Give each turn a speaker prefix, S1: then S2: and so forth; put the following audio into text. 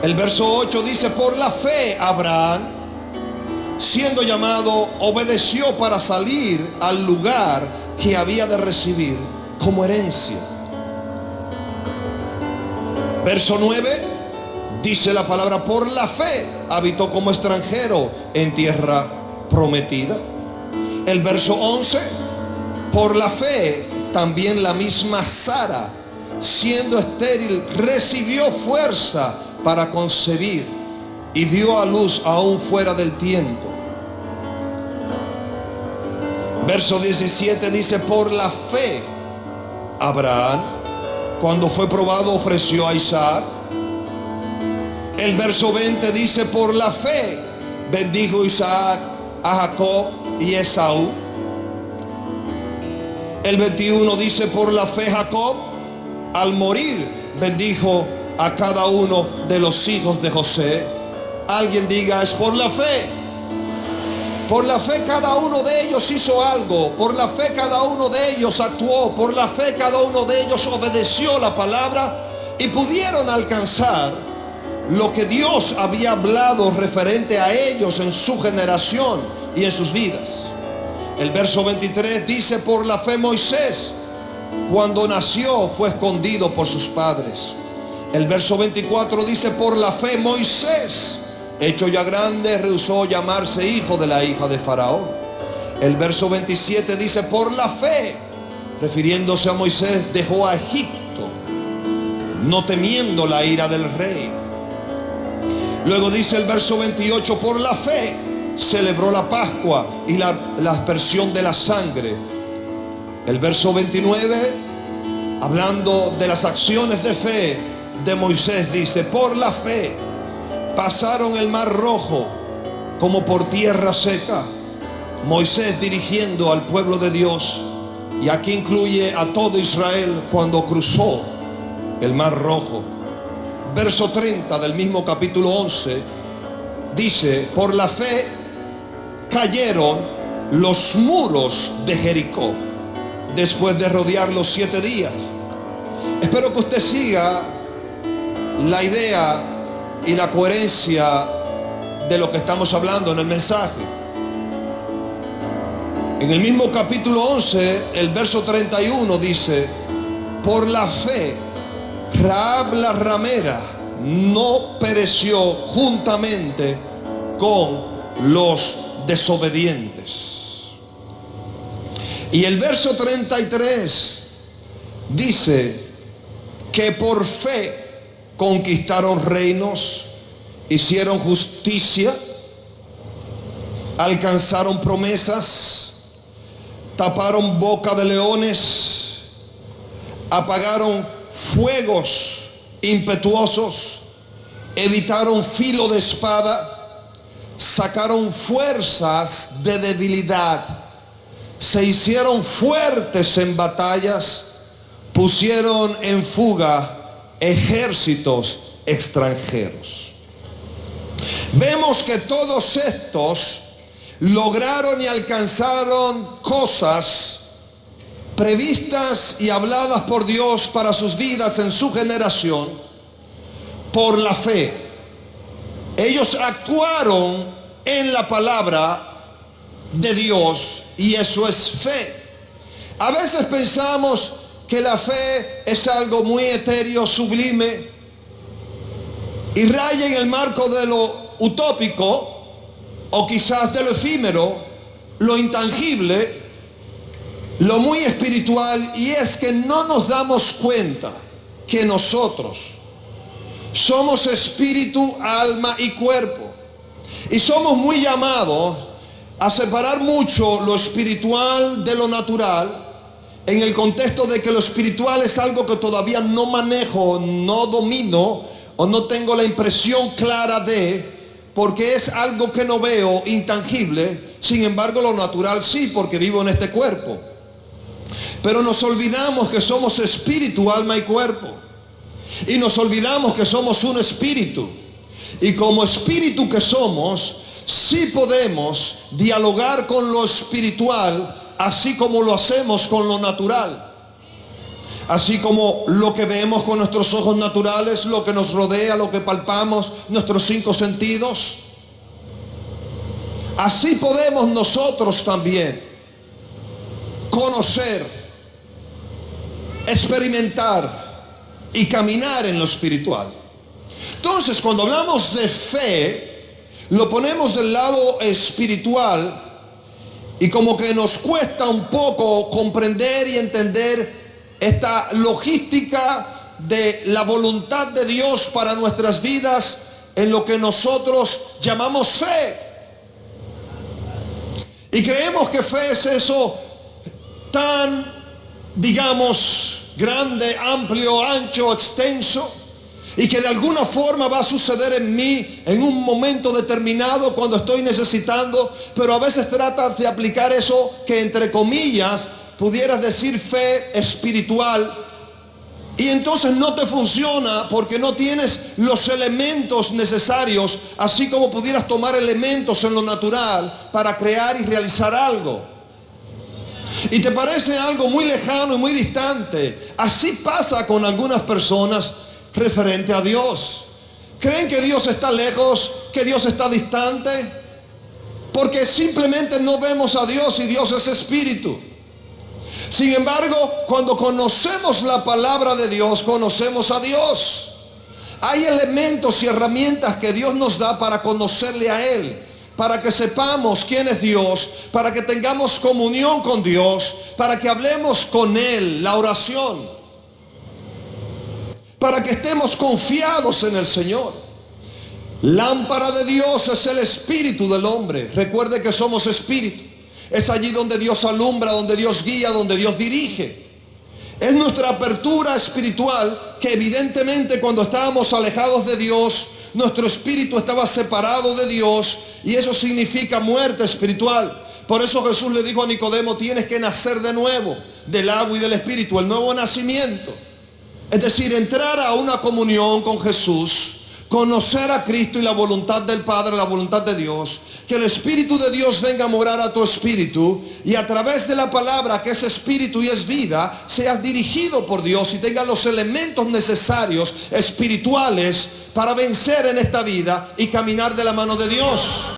S1: El verso 8 dice: por la fe Abraham, siendo llamado, obedeció para salir al lugar que había de recibir como herencia. Verso 9 dice la palabra: por la fe habitó como extranjero en tierra prometida. El verso 11: por la fe también la misma Sara, siendo estéril, recibió fuerza para concebir y dio a luz aún fuera del tiempo. Verso 17 dice: por la fe Abraham, cuando fue probado, ofreció a Isaac. El verso 20 dice: por la fe bendijo Isaac a Jacob y Esaú. El 21 dice: por la fe Jacob, al morir, bendijo a cada uno de los hijos de José. Alguien diga: es por la fe. Por la fe cada uno de ellos hizo algo. Por la fe cada uno de ellos actuó. Por la fe cada uno de ellos obedeció la palabra y pudieron alcanzar lo que Dios había hablado referente a ellos en su generación y en sus vidas. El verso 23 dice: por la fe Moisés, cuando nació, fue escondido por sus padres. El verso 24 dice: por la fe Moisés, hecho ya grande, rehusó llamarse hijo de la hija de Faraón. El verso 27 dice: por la fe, refiriéndose a Moisés, dejó a Egipto, no temiendo la ira del rey. Luego dice el verso 28: por la fe celebró la Pascua y la aspersión de la sangre. El verso 29, hablando de las acciones de fe de Moisés, dice: por la fe pasaron el mar rojo como por tierra seca. Moisés dirigiendo al pueblo de Dios, y aquí incluye a todo Israel, cuando cruzó el mar rojo. Verso 30 del mismo capítulo 11 dice: por la fe cayeron los muros de Jericó después de rodearlos 7 días. Espero que usted siga la idea y la coherencia de lo que estamos hablando en el mensaje. En el mismo capítulo 11, el verso 31 dice: por la fe Rahab la ramera no pereció juntamente con los desobedientes. Y el verso 33 dice que por fe conquistaron reinos, hicieron justicia, alcanzaron promesas, taparon boca de leones, apagaron fuegos impetuosos, evitaron filo de espada, sacaron fuerzas de debilidad, se hicieron fuertes en batallas, pusieron en fuga ejércitos extranjeros. Vemos que todos estos lograron y alcanzaron cosas previstas y habladas por Dios para sus vidas en su generación por la fe. Ellos actuaron en la palabra de Dios, y eso es fe. A veces pensamos que la fe es algo muy etéreo, sublime, y raya en el marco de lo utópico, o quizás de lo efímero, lo intangible, lo muy espiritual. Y es que no nos damos cuenta que nosotros somos espíritu, alma y cuerpo, y somos muy llamados a separar mucho lo espiritual de lo natural, en el contexto de que lo espiritual es algo que todavía no manejo, no domino, o no tengo la impresión clara de, porque es algo que no veo, intangible. Sin embargo, lo natural sí, porque vivo en este cuerpo. Pero nos olvidamos que somos espíritu, alma y cuerpo, y nos olvidamos que somos un espíritu, y como espíritu que somos, sí podemos dialogar con lo espiritual, así como lo hacemos con lo natural. Así como lo que vemos con nuestros ojos naturales, lo que nos rodea, lo que palpamos, nuestros 5 sentidos. Así podemos nosotros también conocer, experimentar y caminar en lo espiritual. Entonces, cuando hablamos de fe, lo ponemos del lado espiritual y como que nos cuesta un poco comprender y entender esta logística de la voluntad de Dios para nuestras vidas en lo que nosotros llamamos fe. Y creemos que fe es eso tan, digamos, grande, amplio, ancho, extenso, y que de alguna forma va a suceder en mí en un momento determinado cuando estoy necesitando, pero a veces tratas de aplicar eso que entre comillas pudieras decir fe espiritual, y entonces no te funciona porque no tienes los elementos necesarios, así como pudieras tomar elementos en lo natural para crear y realizar algo. Y te parece algo muy lejano y muy distante. Así pasa con algunas personas referente a Dios. ¿Creen que Dios está lejos, que Dios está distante? Porque simplemente no vemos a Dios y Dios es espíritu. Sin embargo, cuando conocemos la palabra de Dios, conocemos a Dios. Hay elementos y herramientas que Dios nos da para conocerle a Él, para que sepamos quién es Dios, para que tengamos comunión con Dios, para que hablemos con Él, la oración, para que estemos confiados en el Señor. Lámpara de Dios es el espíritu del hombre. Recuerde que somos espíritu. Es allí donde Dios alumbra, donde Dios guía, donde Dios dirige. Es nuestra apertura espiritual que evidentemente cuando estábamos alejados de Dios, nuestro espíritu estaba separado de Dios y eso significa muerte espiritual. Por eso Jesús le dijo a Nicodemo, tienes que nacer de nuevo, del agua y del espíritu, el nuevo nacimiento. Es decir, entrar a una comunión con Jesús, conocer a Cristo y la voluntad del Padre, la voluntad de Dios, que el Espíritu de Dios venga a morar a tu espíritu y a través de la palabra que es espíritu y es vida, seas dirigido por Dios y tengas los elementos necesarios espirituales para vencer en esta vida y caminar de la mano de Dios.